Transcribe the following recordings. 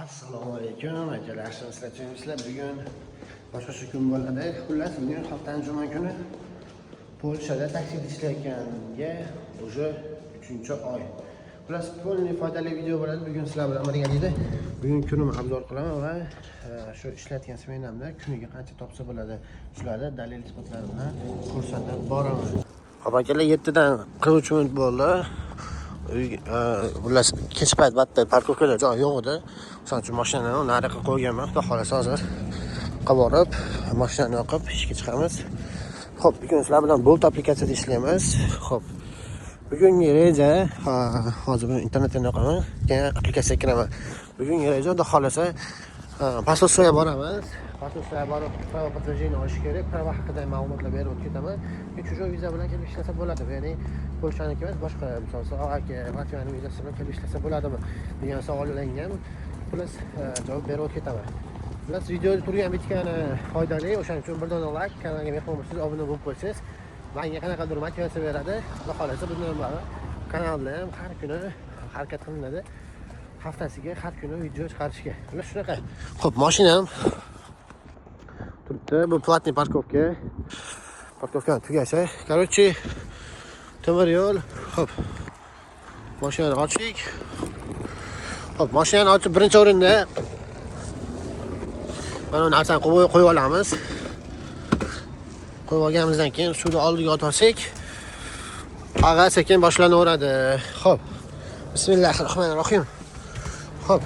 Assalomu alaykum akalar, yaxshimisizlar? Bugun boshqa kun bo'ladi. Xullas, bugun haftaning juma kuni Polshada taksida ishlayotganga уже 3-oy. Xullas, polni foydali video bo'ladi. Bugun sizlar bilan birgalikda bugun kunimni obzor qilaman va shu ishlayotgan smenamda kuniga qancha topsa bo'ladi, shularda dalil isbotlarini ko'rsatib boraman. Xo'p akalar, 7 dan 43 minut bo'ldi. Xullas, kech payt batda parkovkada joy yo'q edi. Shuning uchun mashinani nariga qo'yganman. Xudo xolasa hozir qaborib, mashinani yoqib ishga chiqamiz. Xo'p, bugun sizlar bilan Bolt applikatsiyada ishlaymiz. Xo'p. Bugungi reja, hozir internetdan yoqaman, keyin applikatsiyaga kiraman. Bugungi reja xudo xolasa Pasosoga boramiz. Pasosoga borib, prava подтверждение olish kerak. Prava haqida ma'lumotlar berib o'tib ketaman. Chujov viza bilan kelib ishlasa bo'ladimi? Ya'ni Polshaniki emas, boshqa misol Latviyaning vizasi bilan kelib ishlasa bo'ladimi degan savollarga plus javob berib o'tib ketaman. Plus videoda turgan bitgani foydali, o'shaning uchun bir dona like, kanalga mehmon bo'lsangiz, obuna bo'lib qo'ysangiz, menga qanaqadir motivatsiya beradi. Xudo xolasa bundan bari kanalda ham har kuni harakat qilinadi. Haftasiga har kuni video chiqarishga. Ular shunaqa. Xo'p, mashinam turibdi. Bu platniy parkovka. Parkovkani tugashi. Короче, temir yo'l. Xo'p. Mashinani ochdik. Xo'p, mashinani ochib birinchi o'rinda mana narsani qo'yib olamiz. Qo'yib olganimizdan keyin suvni oldiga otsak, ag'a sekin boshlanaveradi. Xo'p. Bismillahirrohmanirrohim. Xo'p.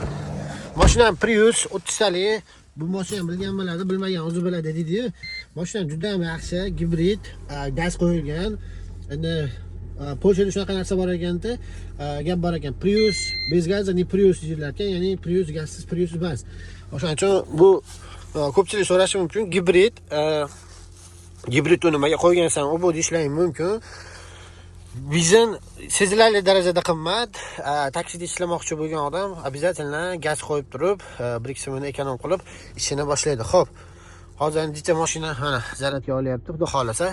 Mashinam Prius 30 talik. Bu mashina bilgan bo'ladi, bilmagan o'zi biladi deydi-yu. Mashina juda ham yaxshi, gibrid, gaz qo'yilgan. Endi Polshada shunaqa narsa bor ekanda, gap bor ekan. Prius bez gaz, ya'ni Prius deyiladi ekan, ya'ni Prius gazsiz, Prius bas. O'shaning uchun bu ko'pchilik so'rashi mumkin, gibrid, gibrid nimaga qo'ygansan, u bu deyishlari mumkin. Bizin sezilarli darajada qimmat. Taksida ishlamoqchi bo'lgan odam обязательно gaz qo'yib turib, bir ikki so'mni ekonom qilib ishini boshlaydi. Xo'p. Hozir necha mashina mana zaryadga olyapti, xudo xolasa.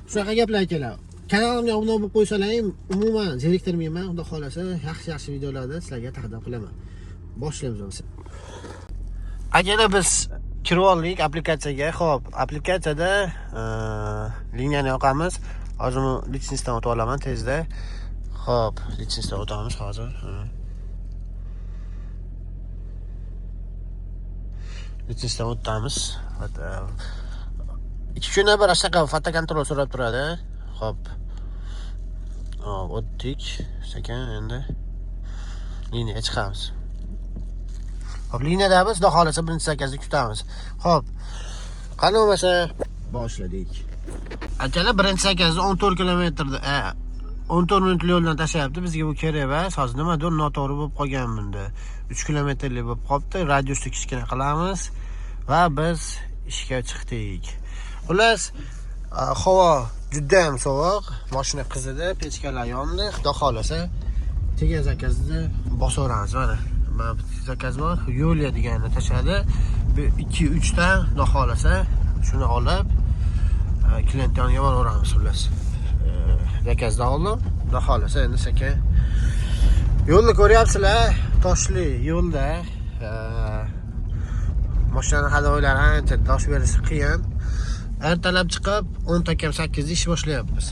Shunaqa gaplar akalar. Kanalimga obuna bo'lib qo'ysalaring, umuman zeriktirmayman. Xudo xolasa yaxshi videolarni sizlarga taqdim qilaman. Boshlaymiz o'zi. Akalar, biz kirib oldik applikatsiyaga. Xo'p, applikatsiyada liniyani yoqamiz. Hozir litsenzdan o'tib olaman tezda. Xo'p, litsenzdan o'tamiz hozir. Litsenzdan o'tamiz. 2 kundan bir ashaqa fotokontrol so'rab turadi. Xo'p. O'tdik. Sekin endi liniyaga chiqamiz. Xo'p, liniyadamiz, xudo xolasa birinchi zakazda kutamiz. Xo'p. Qani bo'lmasa boshladik. Akalar, birinchi zakazda 14 kilometrda 14 minutlik yo'ldan tashlayapti. Bizga bu kerak emas. Hozir nimadir noto'g'ri bo'lib qolgan bunda. 3 kilometrlik bo'lib qolibdi. Radiusni kichkina qilamiz va biz ishga chiqdik. Xullas, havo juda ham sovuq. Mashina qizidi, pechkalar yondi. Xudo xolasa tegan zakazda bosaveramiz. Mana bitta zakaz bor. Yo'lya deganini tashladi. 2-3 ta xudo xolasa shuni olib klient yoniga boraveramiz. Xullas, zakazda oldim. Xudo xolasa endi sekin yo'lni ko'ryapsizlar, toshli yo'lda mashina haydovchilari ancha tosh berishi qiyin. Ertalab chiqib 10:08 da ish boshlayapmiz.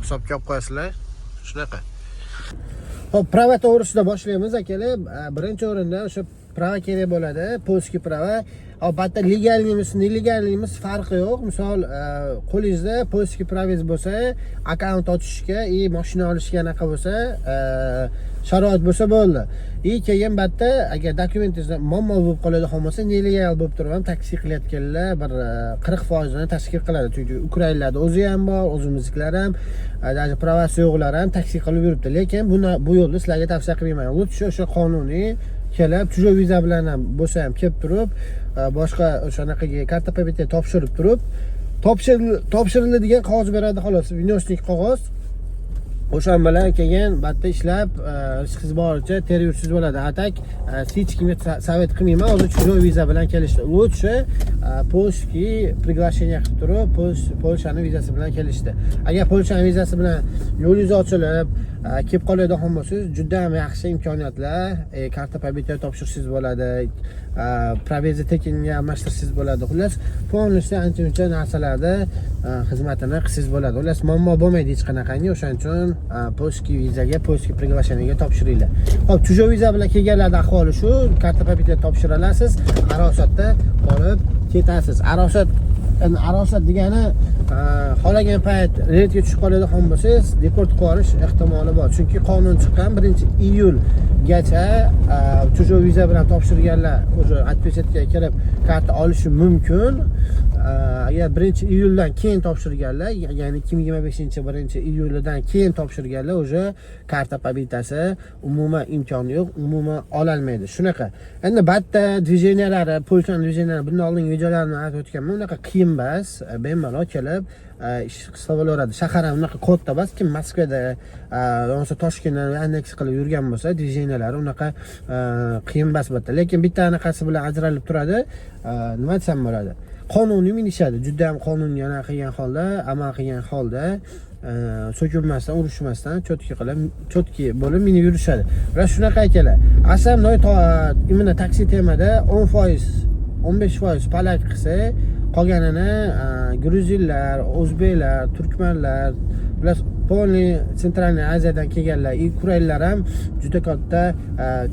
Hisobga olib qo'yasizlar. Shunaqa. Xo'p, prava to'g'risida boshlaymiz akalar. Birinchi o'rinda o'sha prava kerak bo'ladi, polskiy prava. Albatta legalligimiz, nelegalligimiz farqi yo'q. Misol, qo'lingizda polskiy pravangiz bo'lsa, akkaunt ochishga, mashina olishga anaqa bo'lsa, sharoit bo'lsa bo'ldi. Keyin batda agar dokumentingizda muammo bo'lib qoladi, bo'lmasa, nelegal bo'lib turib ham taksi qilayotganlar bir 40% ni tashkil qiladi. Chunki ukrainlarda o'zi ham bor, o'zimizliklar ham, даже pravasi yo'qlar ham taksi qilib yuribdi. Lekin bu yo'lni sizlarga tavsiya qilmayman. Lutfi o'sha qonuniy kelib, chujov viza bilan ham bo'lsa ham kelib turib, boshqa o'shanaqaga karta PBT topshirib turib, topshiriladigan qog'oz beradi xolos, vinosnik qog'oz. o'shan bilan keyin bitta ishlab riskingiz boricha teryorsiz bo'ladi. Atak hech kimga savet qilmayman, hozir chujov viza bilan kelishdi. Lutshi polskiy приглашение qilib turib, Polshani vizasi bilan kelishdi. Agar Polshani vizasi bilan yo'lingiz ochilib, kelib qoladigan bo'lsangiz, juda ham yaxshi imkoniyatlar, karta побития topshirsangiz bo'ladi, proviza tekinga almashtirsangiz bo'ladi. Xullas, polностью ancha-muncha narsalarda xizmatini qilsangiz bo'ladi. Xullas, muammo bo'lmaydi hech qanaqangi. O'shaning uchun polskiy vizaga, polskiy приглашениеga topshiringlar. Hop, chujov viza bilan kelganlarda ahvoli shu, karta побития topshira olasiz, arosatda qolib ketasiz. Arosat degani xohlagan payt reydga tushib qoladigan bo'lsangiz, deport qilish ehtimoli bor. Chunki qonun chiqqan 1-iyulgacha chujov viza bilan topshirganlar o'sha отпечатga kirib karta olishi mumkin. Agar 1-iyuldan keyin topshirganlar, ya'ni 2025-1-iyuldan keyin topshirganlar o'sha karta побитияsi umuman imkoni yo'q, umuman ola olmaydi. Shunaqa. Endi batta движениялari, Polshaning движениялari bundan oldingi videolarimni aytib o'tganman. Unaqa qiyin emas, bemalol kelib ish qilsa bo'laveradi. Shahar ham unaqa katta emas, kim Moskvada yo'nsa Toshkentda annex qilib yurgan bo'lsa, движениялari unaqa qiyin emas batta. Lekin bitta anaqasi bilan ajralib turadi. Nima desam bo'ladi? Qonuniy minishadi. Juda ham qonunga qilgan holda, amal qilgan holda so'kinmasdan, urushmasdan cho'tki bo'lib minib yurishadi. Va shunaqa ekanlar. Asam imенно taksi temada 10%, 15% palak qilsa, qolganini gruzinlar, o'zbeklar, turkmanlar, plus polniy Centralniy Aziyadan kelganlar, ukrainlar ham juda katta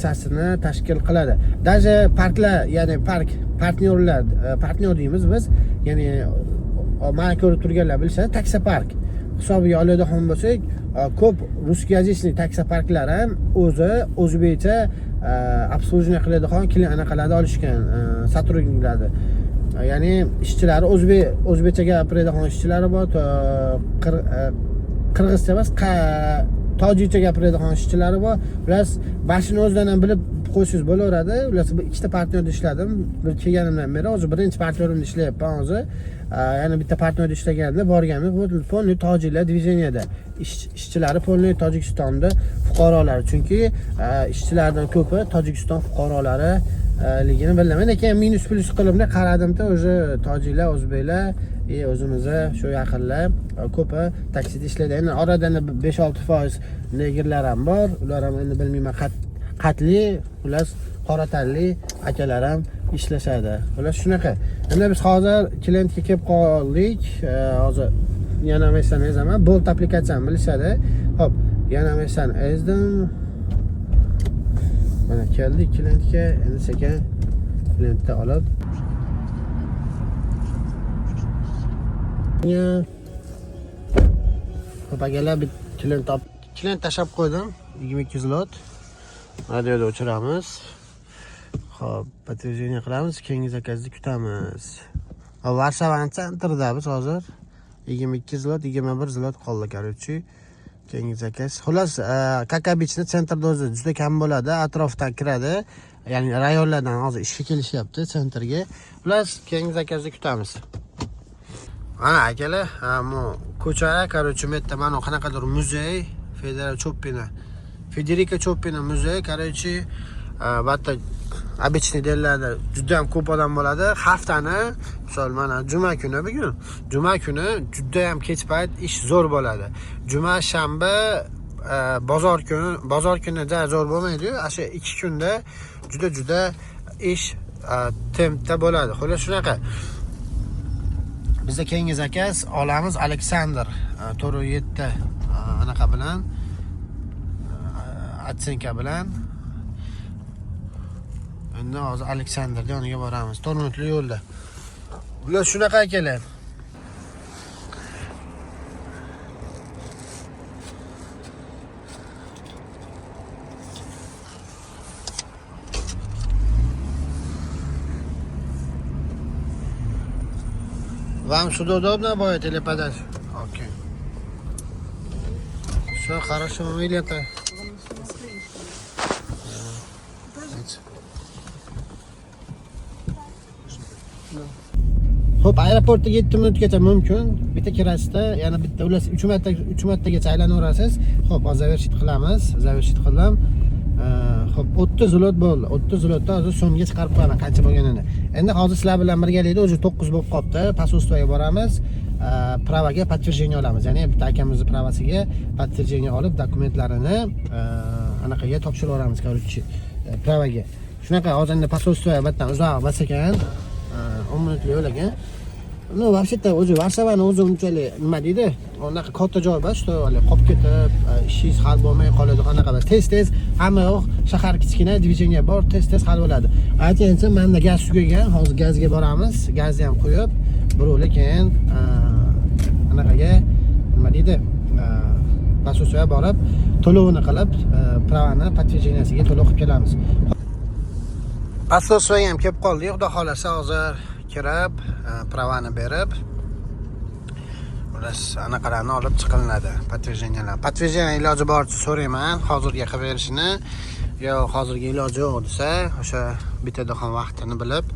chasini tashkil qiladi. Даже parklar, ya'ni partnyor deymiz biz, ya'ni mana ko'rib turganlar bilishadi, taksopark hisobiga oladigan bo'lsak, ko'p ruskoязычный taksoparklar ham o'zbekcha obslužение qiladigan anaqalarni olishgan, сотрудникlarni. Ya'ni ishchilari o'zbekcha gapiradigan ishchilari bor, qirg'izcha emas, tojikcha gapiradigan ishchilari bor. Ular bashini o'zidan ham bilib qo'ysangiz bo'laveradi. Ular ikkita partnyorda ishladim. Bir kelganimdan beri hozir birinchi partnyorimda ishlayapman hozir. Ya'ni bitta partnyorda ishlaganimda borganmiz. Bu polniy tojiklar движениеda. Ishchilari polniy Tojikistonda fuqarolari. Chunki ishchilardan ko'pi Tojikiston fuqarolari ligini bilaman. Lekin minus plus qilimda qaradimda o'sha tojiklar, o'zbeklar, o'zimizda shu yaqinlar ko'pi taksida ishlaydi. Endi oradan 5-6% negerlar ham bor. Ular ham endi bilmayman qatli, ular qora tanli akalar ham ishlashadi. Ular shunaqa. Endi biz hozir klientga kelib qoldik. Hozir yana mesani ezaman. Bolt applikatsiyani bilishadi. Hop, yana mesani ezdim. Mana keldik klientga. Endi sekin klientni olib Ho'pagalar bir klient tashab qo'ydim. 22 zlot. Radioda o'chiramiz. Xo'p, подтверждение qilamiz, keyingi zakazni kutamiz. Varshavani sentrida biz hozir 22 zlot, 21 zlot qoldi, короче. Keyingi zakaz. Xullas, как обычно sentrda o'zi juda kam bo'ladi, atrofdan kiradi. Ya'ni rayonlardan hozir ishga kelishyapti sentrga. Xullas, keyingi zakazni kutamiz. Ana akalar, bu ko'cha, короче, metta mana qanaqadir muzey, Federico Chopin muzey, короче, batta обычный dellarda juda ham ko'p odam bo'ladi. Haftani, misol mana juma kuni bugun. Juma kuni juda ham kech payt ish zo'r bo'ladi. Juma, shanba, bozor kuni zo'r bo'lmaydi. O'sha 2 kunda juda ish tempda bo'ladi. Xo'sh, shunaqa. Bizda keyingi zakaz olamiz Aleksandr 407 anaqa bilan, atsenka bilan. Endi hozir Aleksandrga yoniga boramiz. 4 minutlik yo'lda. Ular shunaqa akalar. Вам сюда удобно будет или подать? Окей. Все, хорошего билета. Hop, Xo'p, aeroportga 7 minutgacha mumkin. Bitta kirasida, yana bitta ular 3 martagacha aylanaverasiz. Xo'p, hozir zavershit qilamiz. Zavershit qildim. Xo'p, 30 zlot bo'ldi. 30 zlotda hozir so'mga chiqarib qo'yaman qancha bo'lganini. Endi hozir sizlar bilan birgalikda o'zi 9 bo'lib qolibdi. Посольствоga boramiz. Pravaga подтверждение olamiz. Ya'ni bitta akamizning pravasiga подтверждение olib, dokumentlarini anaqaga topshirib yuboramiz, короче, pravaga. Shunaqa hozir endi посольствоga battan uzoq emas ekan. 10 minutlik yo'l ekan. No, вообще-то o'zi Varsavani o'zi unchalik nima deydi? Unaqa katta joy emas, что qolib ketib, ishingiz hal bo'lmay qoladi, qanaqa tez hamma yoq shahar kichkina, движение bor, tez hal bo'ladi. Aytgancha, menda gaz tugagan, hozir gazga boramiz, gazni ham qo'yib, birovlar keyin anaqaga nima deydi? Посольствоga borib, to'lovini qilib, pravani подтверждениesiga to'lov qilib kelamiz. Посольствоga ham kelib qoldik, xudo xolasa hozir kirib, pravani berib, ular anaqalarni olib chiqilinadi, подтверждениеlar. Подтверждение iloji boricha so'rayman, hozirga qilib berishini, yo hozirga iloji yo'q desa, o'sha bitadigan vaqtini bilib,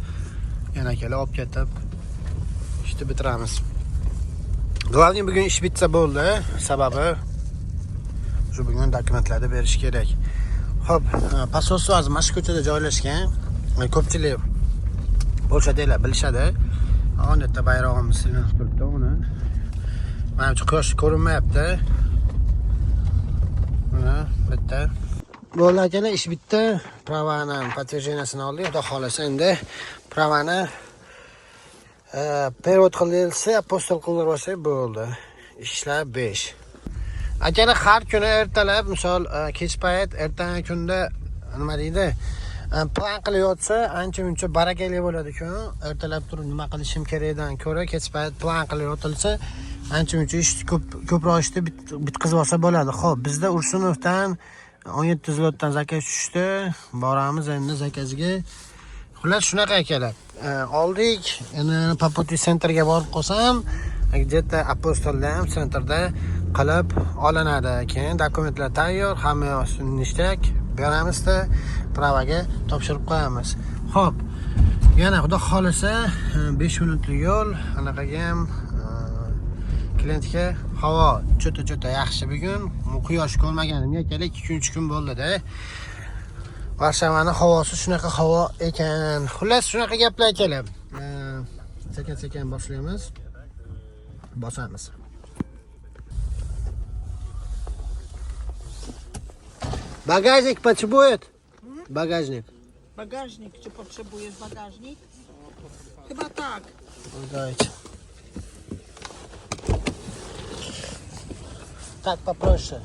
yana kelib olib ketib ishni bitiramiz. Главный bugun ish bitsa bo'ldi, sababi shu bugun dokumentlarni berish kerak. Xo'p, посольство hozir mana shu ko'chada joylashgan. Ko'pchilik Polshadagilar bilishadi. Ana yerda bayrog'imiz silinib turibdi, uni. Mana bu quyosh ko'rinmayapti. Mana bitta. Bo'ldi akalar, ish bitdi. Pravani подтверждениесini oldik. Xudo xolasa endi pravani перевод qilsa, apostol qilib olsa bo'ldi. Ishlar 5. Akalar, har kuni ertalab, misol kech payt, ertangi kunda nima deydi? Plan qilib yotsa, ancha-muncha barakali bo'ladi-ku. Ertalab turib nima qilishim kerakdan ko'ra, kech payt plan qilib yotilsa, ancha-muncha ish ko'proq ishni bitkazib olsa bo'ladi. Xo'p, bizda Ursunovdan 17 zlotdan zakaz tushdi. Boramiz endi zakazga. Xullas shunaqa akalar. Oldik, endi Popoti centerga borib qolsam, где-то apostolda ham centerda qilib olinadi. Keyin dokumentlar tayyor, hamma yo'qni ishtak. Beramizda pravaga topshirib qo'yamiz. Xo'p, yana xudo xolasa 5 minutlik yo'l, anaqaga ham klientga havo cho'ta yaxshi bugun. Quyosh ko'rmaganim yakalik 2-3 kun bo'ldi-da. Varshavani havosi shunaqa havo ekan. Xullas shunaqa gaplar kelib. Sekin boshlaymiz. Bosamiz. Багажник потребует? Багажник. Bagażnik, czy potrzebujesz bagażnik? Chyba tak. Dajcie. Tak poproszę.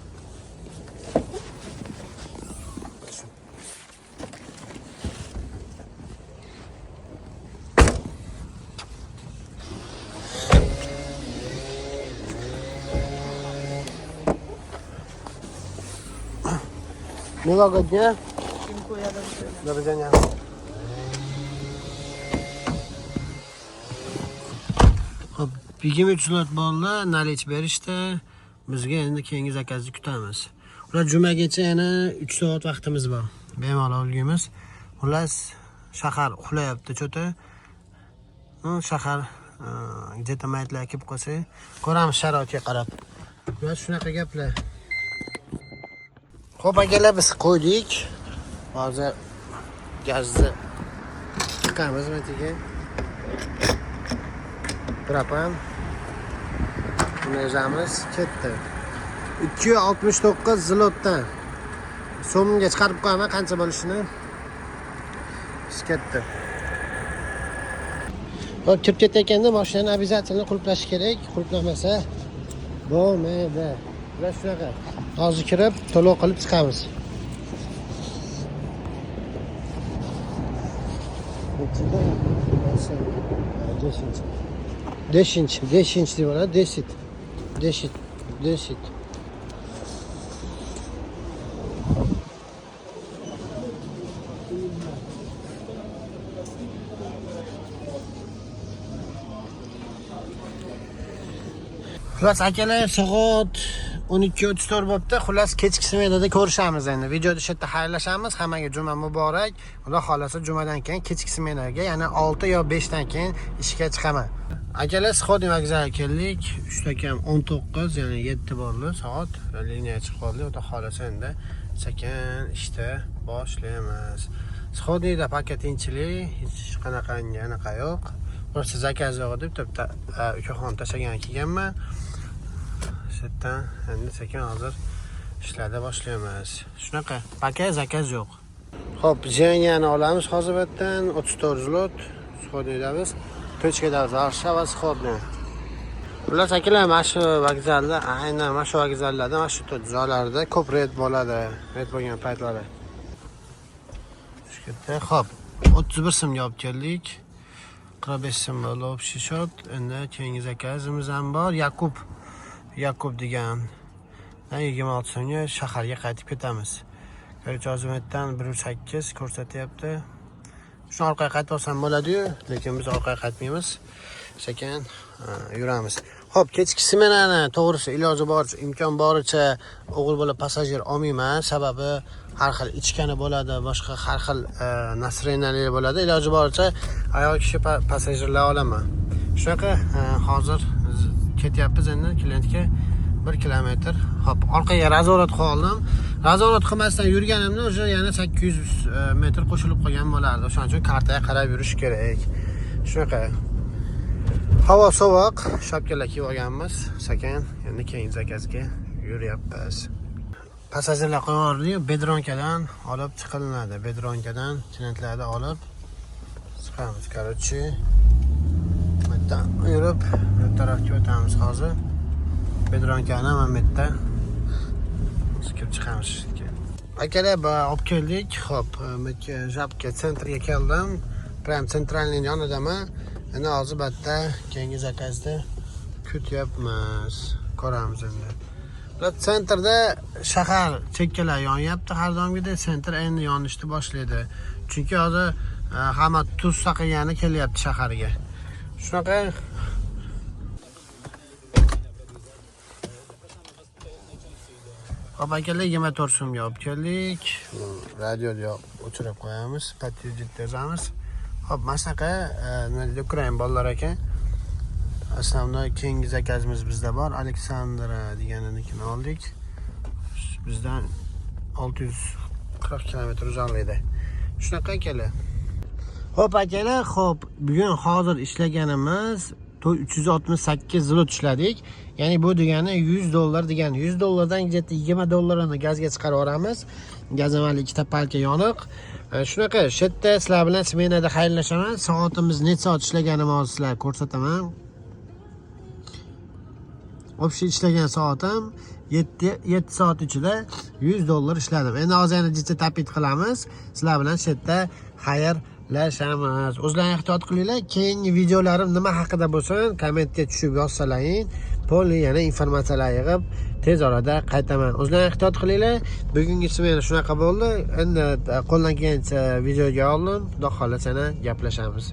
Miłego dnia. Dziękuję, do widzenia. Do widzenia. Hop, 23 zlot bo'ldi, nalech berishdi. Bizga endi keyingi zakazni kutamiz. Ular jumagacha yana 3 soat vaqtimiz bor. Bemalol olgimiz. Xullas, shahar uxlayapti cho'ta. Shahar где-то maytlar kelib qolsa, ko'ramiz sharoitga qarab. Ular shunaqa gaplar. Xo'p, akalar, biz qo'ydik. Hozir gazni chiqamiz matiga. Propan. Buni yozamiz, ketdi. 269 zlotdan so'mga chiqarib qo'yaman, qancha bo'lishini. Ketdi. Xo'p, kirib ketayotganda mashinani обязательно qulflash kerak. Qulflamasa bo'lmaydi. Va shunaqa. Hozir kirib, to'lov qilib chiqamiz. 10 deb oladi, 10. Xullas akalar, soat 12:34 bo'libdi. Xullas kechki smenada ko'rishamiz endi. Videoda shu yerda xayrlashamiz. Hammaga juma muborak. Xudo xolasa jumadan keyin kechki smenaga, ya'ni 6 yo 5 dan keyin ishga chiqaman. Akalar Sixodniy vokzaliga keldik. 3 kam 19, ya'ni 7 borli soat. Liniya chiqib qoldi. Xudo xolasa endi sekin ishda boshlaymiz. Sixodniyda paketinchilik hech qanaqa yo'q. Просто zakaz yo'q deb bitta ukaxon tashlagan kelganman. Shetdan endi sekin hozir ishlarda boshlaymiz. Shunaqa, paket zakaz yo'q. Xo'p, jeniyani olamiz hozir bu yerdan 34 zlot. Sixodniydamiz. Tochkada Varshava Sixodniy. Ular akalar mana shu vokzalda, aynan mana shu vokzallarda, mana shu joylarda ko'p red bo'ladi. Red bo'lgan paytlari. Shukr. Xo'p, 31 so'mga olib keldik. 45 so'm bo'ldi общий счет. Endi keyingi zakazimiz ham bor. Yakub degan. 26 so'mga shaharga qaytib ketamiz. Ko'rchozmetdan 1.8 ko'rsatyapti. Shuni orqaga qaytib olsam bo'ladi-yu, lekin biz orqaga qaytmaymiz. Sekin yuramiz. Xo'p, kechki smenani to'g'risi iloji boricha, imkon boricha o'g'il bola passajir olmayman. Sababi har xil ichkani bo'ladi, boshqa har xil nasreniyalar bo'ladi. Iloji boricha ayol kishi passajirlar olaman. Shunaqa hozir ketyapmiz endi klientga 1 kilometr. Hop, orqaga razorat qildim. Razorat qilmasdan yurganimda o'sha yana 800 metr qo'shilib qolgan bo'lardi. O'shaning uchun kartaga qarab yurish kerak. Shunaqa. Havo sovuq, shapkalar kiyib olganmiz. Sekin endi keyin zakazga yuryapmiz. Passajirlar qo'yib, bedronkadan olib chiqilinadi. Bedronkadan klientlarni olib chiqamiz. Короче, bitta yurib, bu tarafga o'tamiz hozir. Bedronkani mana bu yerda chiqib chiqamiz. Akalar, olib keldik. Xo'p, Japka sentrga keldim. Prям sentralning yonidaman. Endi hozir bitta keyingi zakazda kutyapmiz. Ko'ramiz endi. Bular sentrda shahar chekkalar yonyapti. Har doimgidek sentr endi yonishni boshlaydi. Chunki hozir hamma tuz saqlagani kelyapti shaharga. Shunaqa Xo'p, akalar 24 so'mga olib keldik. Radioni o'chirib qo'yamiz, patiyojit yozamiz. Xo'p, mana shunaqa nima deydi Ukraina bolalar ekan. Основной keyingi zakazimiz bizda bor. Aleksandra deganinikini oldik. Bizdan 640 kilometr uzoqlikda. Shunaqa akalar. Xo'p akalar, xo'p, bugun hozir ishlaganimiz 368 zlot ishladik. Ya'ni bu degani $100 degani. $100dan $20 gazga chiqarib yuboramiz. Gazamali ikkita palka yoniq. Shunaqa, shu yerda sizlar bilan smenada xayrlashaman. Soatimiz necha soat ishlaganimni hozir sizlarga ko'rsataman. Общий ishlagan soatim 7 soat ichida $100 ishladim. Endi hozir yana jicha tapit qilamiz. Sizlar bilan shu yerda xayrlashamiz. O'zlaringiz ehtiyot qilinglar. Keyingi videolarim nima haqida bo'lsin, kommentga tushib yozsalaring. To'liq yana informatsiyalar yig'ib tez orada qaytaman. O'zlaringiz ehtiyot qilinglar. Bugungi summa shunaqa bo'ldi. Endi qo'ldan kelgancha videoga oldim. Xudo xolasa gaplashamiz.